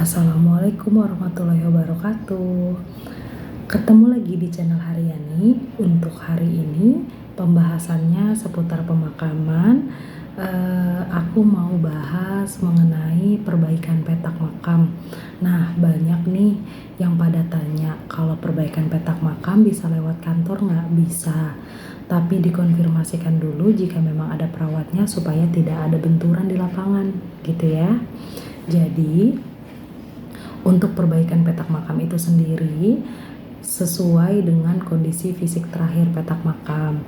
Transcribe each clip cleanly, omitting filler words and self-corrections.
Assalamualaikum warahmatullahi wabarakatuh. Ketemu lagi di channel Haryani. Untuk hari ini pembahasannya seputar pemakaman. Aku mau bahas mengenai perbaikan petak makam. Nah, banyak nih yang pada tanya, kalau perbaikan petak makam bisa lewat kantor nggak? Bisa, tapi dikonfirmasikan dulu jika memang ada perawatnya supaya tidak ada benturan di lapangan, gitu ya. Jadi untuk perbaikan petak makam itu sendiri sesuai dengan kondisi fisik terakhir petak makam.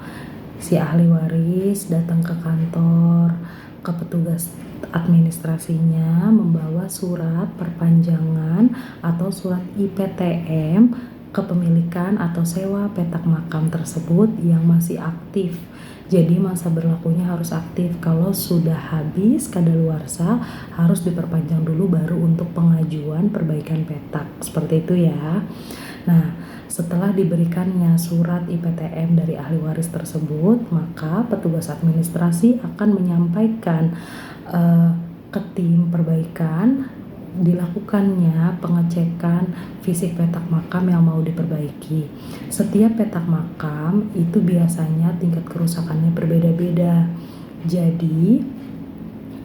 Si ahli waris datang ke kantor, ke petugas administrasinya membawa surat perpanjangan atau surat IPTM kepemilikan atau sewa petak makam tersebut yang masih aktif. Jadi masa berlakunya harus aktif. Kalau sudah habis kadaluarsa harus diperpanjang dulu baru untuk pengajuan perbaikan petak. Seperti itu ya. Nah, setelah diberikannya surat IPTM dari ahli waris tersebut, maka petugas administrasi akan menyampaikan ke tim perbaikan dilakukannya pengecekan fisik petak makam yang mau diperbaiki. Setiap petak makam itu biasanya tingkat kerusakannya berbeda-beda. Jadi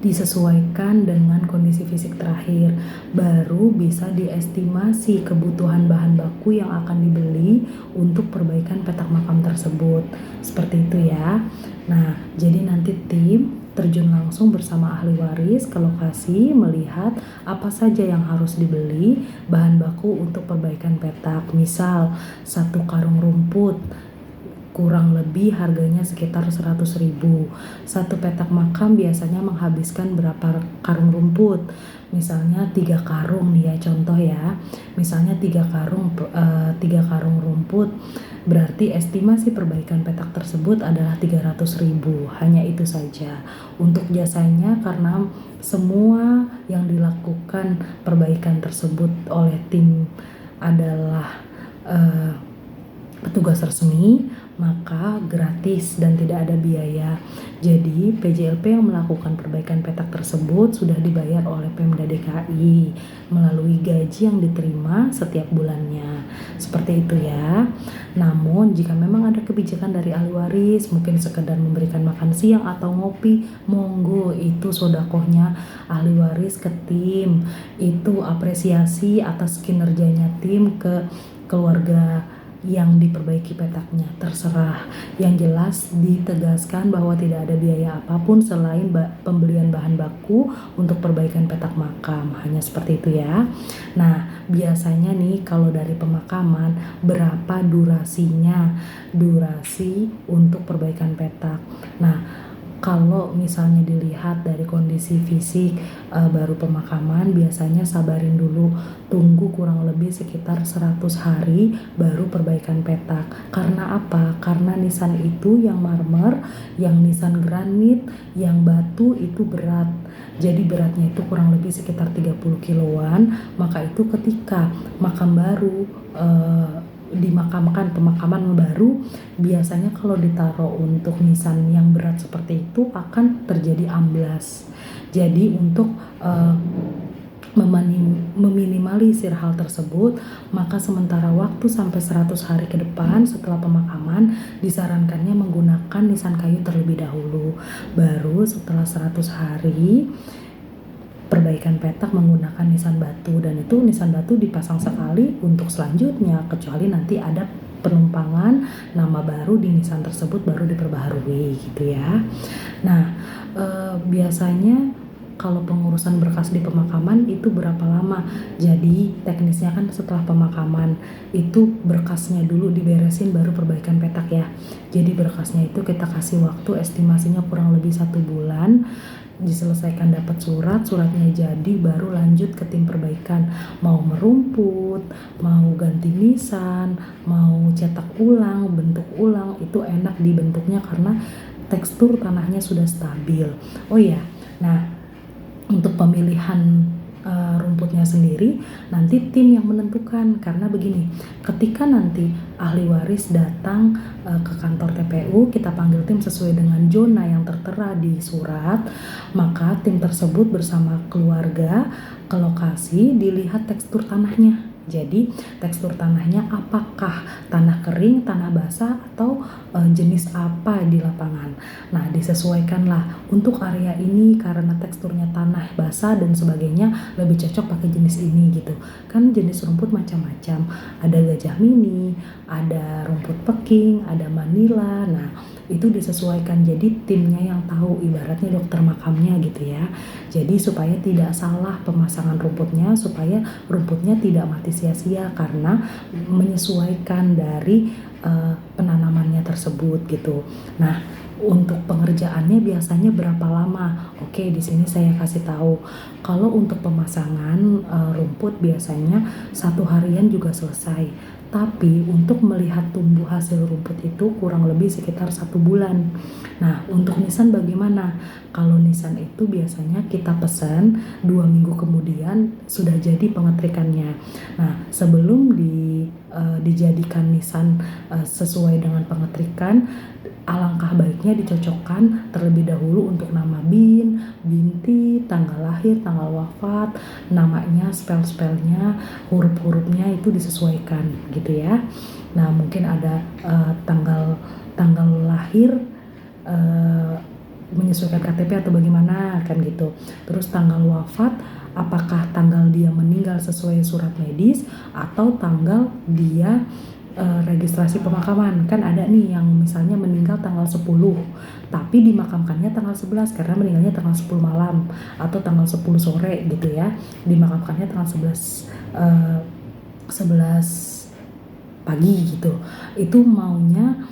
disesuaikan dengan kondisi fisik terakhir, baru bisa diestimasi kebutuhan bahan baku yang akan dibeli untuk perbaikan petak makam tersebut. Seperti itu ya. Nah, jadi nanti tim terjun langsung bersama ahli waris ke lokasi melihat apa saja yang harus dibeli bahan baku untuk perbaikan petak. Misal 1 karung rumput kurang lebih harganya sekitar 100.000. 1 petak makam biasanya menghabiskan berapa karung rumput? Misalnya 3 karung nih ya, contoh ya. Misalnya 3 karung rumput, berarti estimasi perbaikan petak tersebut adalah 300.000. Hanya itu saja. Untuk jasanya, karena semua yang dilakukan perbaikan tersebut oleh tim adalah petugas resmi, maka gratis dan tidak ada biaya. Jadi PJLP yang melakukan perbaikan petak tersebut sudah dibayar oleh Pemda DKI melalui gaji yang diterima setiap bulannya. Seperti itu ya. Namun jika memang ada kebijakan dari ahli waris, mungkin sekedar memberikan makan siang atau ngopi, monggo, itu sodakohnya ahli waris ke tim. Itu apresiasi atas kinerjanya tim ke keluarga yang diperbaiki petaknya, terserah. Yang jelas ditegaskan bahwa tidak ada biaya apapun selain pembelian bahan baku untuk perbaikan petak makam, hanya seperti itu ya. Nah, biasanya nih kalau dari pemakaman berapa durasinya, durasi untuk perbaikan petak. Nah, kalau misalnya dilihat dari kondisi fisik baru pemakaman, biasanya sabarin dulu, tunggu kurang lebih sekitar 100 hari baru perbaikan petak. Karena apa? Karena nisan itu yang marmer, yang nisan granit, yang batu itu berat. Jadi beratnya itu kurang lebih sekitar 30 kiloan. Maka itu ketika makam baru dimakamkan, pemakaman baru, biasanya kalau ditaruh untuk nisan yang berat seperti itu akan terjadi amblas. Jadi untuk meminimalisir hal tersebut, maka sementara waktu sampai 100 hari ke depan setelah pemakaman disarankannya menggunakan nisan kayu terlebih dahulu. Baru setelah 100 hari perbaikan petak menggunakan nisan batu, dan itu nisan batu dipasang sekali untuk selanjutnya, kecuali nanti ada penumpangan nama baru di nisan tersebut baru diperbaharui gitu ya. Nah, biasanya kalau pengurusan berkas di pemakaman itu berapa lama? Jadi teknisnya kan setelah pemakaman itu berkasnya dulu diberesin baru perbaikan petak ya. Jadi berkasnya itu kita kasih waktu estimasinya kurang lebih 1 bulan, diselesaikan, dapat suratnya jadi, baru lanjut ke tim perbaikan. Mau merumput, mau ganti nisan, mau cetak ulang, bentuk ulang, itu enak dibentuknya karena tekstur tanahnya sudah stabil. Oh ya, nah untuk pemilihan rumputnya rumputnya sendiri, nanti tim yang menentukan. Karena begini, ketika nanti ahli waris datang ke kantor TPU, kita panggil tim sesuai dengan zona yang tertera di surat, maka tim tersebut bersama keluarga ke lokasi, dilihat tekstur tanahnya. Jadi tekstur tanahnya apakah tanah kering, tanah basah, atau jenis apa di lapangan. Nah, disesuaikanlah untuk area ini karena teksturnya tanah basah dan sebagainya, lebih cocok pakai jenis ini gitu. Kan jenis rumput macam-macam, ada gajah mini, ada rumput peking, ada manila. Nah, itu disesuaikan, jadi timnya yang tahu, ibaratnya dokter makamnya gitu ya. Jadi supaya tidak salah pemasangan rumputnya, supaya rumputnya tidak mati sia-sia karena menyesuaikan dari penanamannya tersebut gitu. Nah, untuk pengerjaannya biasanya berapa lama? Oke, di sini saya kasih tahu. Kalau untuk pemasangan rumput biasanya 1 harian juga selesai. Tapi untuk melihat tumbuh hasil rumput itu kurang lebih sekitar 1 bulan. Nah, untuk nisan bagaimana? Kalau nisan itu biasanya kita pesan 2 minggu kemudian sudah jadi pengetrikannya. Nah, sebelum dijadikan nisan sesuai dengan pengetrikan, alangkah baiknya dicocokkan terlebih dahulu untuk nama bin, binti, tanggal lahir, tanggal wafat, namanya, spell-spellnya, huruf-hurufnya itu disesuaikan gitu ya. Nah, mungkin ada tanggal lahir menyesuaikan KTP atau bagaimana kan gitu. Terus tanggal wafat, apakah tanggal dia meninggal sesuai surat medis atau tanggal dia registrasi pemakaman. Kan ada nih yang misalnya meninggal tanggal 10 tapi dimakamkannya tanggal 11 karena meninggalnya tanggal 10 malam atau tanggal 10 sore gitu ya, dimakamkannya tanggal 11 pagi gitu. Itu maunya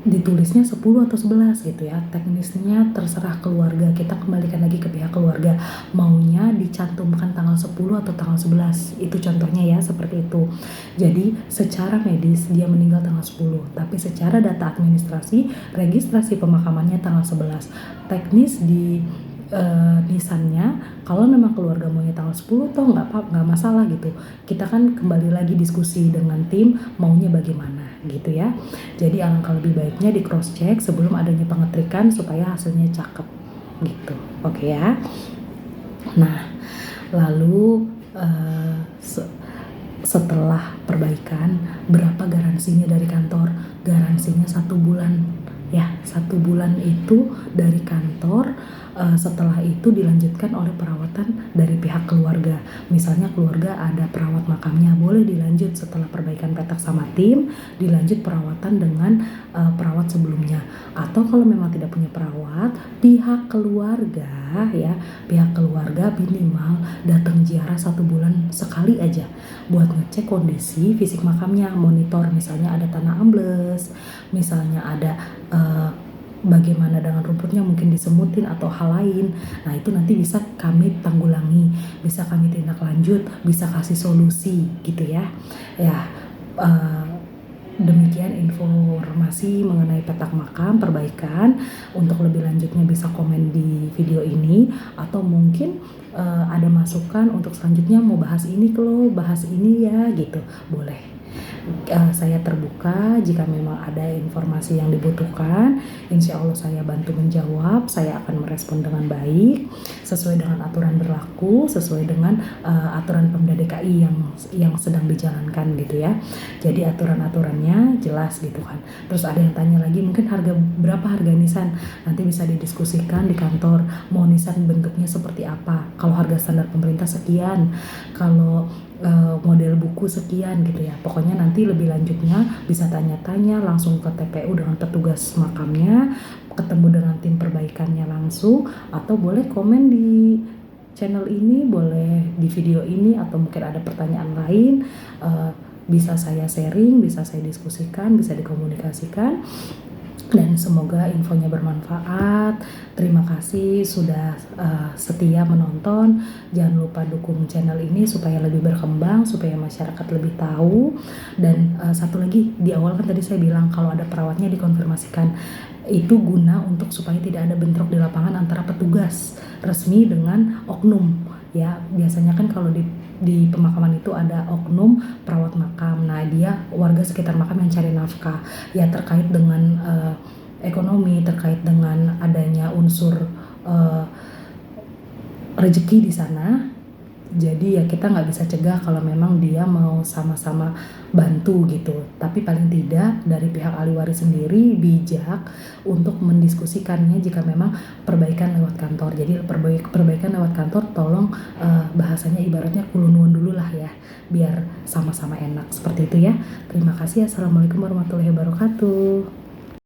ditulisnya 10 atau 11 gitu ya. Teknisnya terserah keluarga, kita kembalikan lagi ke pihak keluarga, maunya dicantumkan tanggal 10 atau tanggal 11. Itu contohnya ya, seperti itu. Jadi secara medis dia meninggal tanggal 10, tapi secara data administrasi registrasi pemakamannya tanggal 11. Teknis di nisannya, kalau memang keluarga maunya tanggal 10 toh nggak masalah gitu. Kita kan kembali lagi diskusi dengan tim maunya bagaimana gitu ya. Jadi alangkah lebih baiknya di cross check sebelum adanya pengetrikan supaya hasilnya cakep gitu. Oke ya. Nah, lalu setelah perbaikan, berapa garansinya dari kantor? Garansinya 1 bulan ya, 1 bulan itu dari kantor. Setelah itu dilanjutkan oleh perawatan dari pihak keluarga. Misalnya keluarga ada perawat makamnya, boleh dilanjut setelah perbaikan petak sama tim, dilanjut perawatan dengan perawat sebelumnya. Atau kalau memang tidak punya perawat, pihak keluarga ya, pihak keluarga minimal datang ziarah 1 bulan sekali aja buat ngecek kondisi fisik makamnya, monitor misalnya ada tanah ambles, misalnya ada bagaimana dengan rumputnya, mungkin disemutin atau hal lain. Nah, itu nanti bisa kami tanggulangi, bisa kami tindak lanjut, bisa kasih solusi gitu ya. Ya, demikian informasi mengenai petak makam perbaikan. Untuk lebih lanjutnya bisa komen di video ini, atau mungkin ada masukan untuk selanjutnya mau bahas ini bahas ini ya gitu, boleh. Saya terbuka jika memang ada informasi yang dibutuhkan. Insya Allah saya bantu menjawab, saya akan merespon dengan baik sesuai dengan aturan berlaku, sesuai dengan aturan Pemda DKI yang sedang dijalankan gitu ya. Jadi aturan-aturannya jelas gitu kan. Terus ada yang tanya lagi, mungkin berapa harga nisan? Nanti bisa didiskusikan di kantor, mau nisan bentuknya seperti apa. Kalau harga standar pemerintah sekian, kalau model buku sekian gitu ya. Pokoknya nanti lebih lanjutnya bisa tanya-tanya langsung ke TPU dengan petugas makamnya, ketemu dengan tim perbaikannya langsung, atau boleh komen di channel ini, boleh di video ini, atau mungkin ada pertanyaan lain, bisa saya sharing, bisa saya diskusikan, bisa dikomunikasikan. Dan semoga infonya bermanfaat. Terima kasih sudah setia menonton. Jangan lupa dukung channel ini supaya lebih berkembang, supaya masyarakat lebih tahu. Dan satu lagi, di awal kan tadi saya bilang kalau ada perawatnya dikonfirmasikan. Itu guna untuk supaya tidak ada bentrok di lapangan antara petugas resmi dengan oknum ya. Biasanya kan kalau di pemakaman itu ada oknum perawat makam. Nah, dia warga sekitar makam yang cari nafkah ya terkait dengan ekonomi, terkait dengan adanya unsur rezeki di sana. Jadi ya kita nggak bisa cegah kalau memang dia mau sama-sama bantu gitu. Tapi paling tidak dari pihak ahli waris sendiri bijak untuk mendiskusikannya jika memang perbaikan lewat kantor. Jadi perbaikan lewat kantor tolong bahasanya ibaratnya kulunun dulu lah ya, biar sama-sama enak seperti itu ya. Terima kasih. Assalamualaikum warahmatullahi wabarakatuh.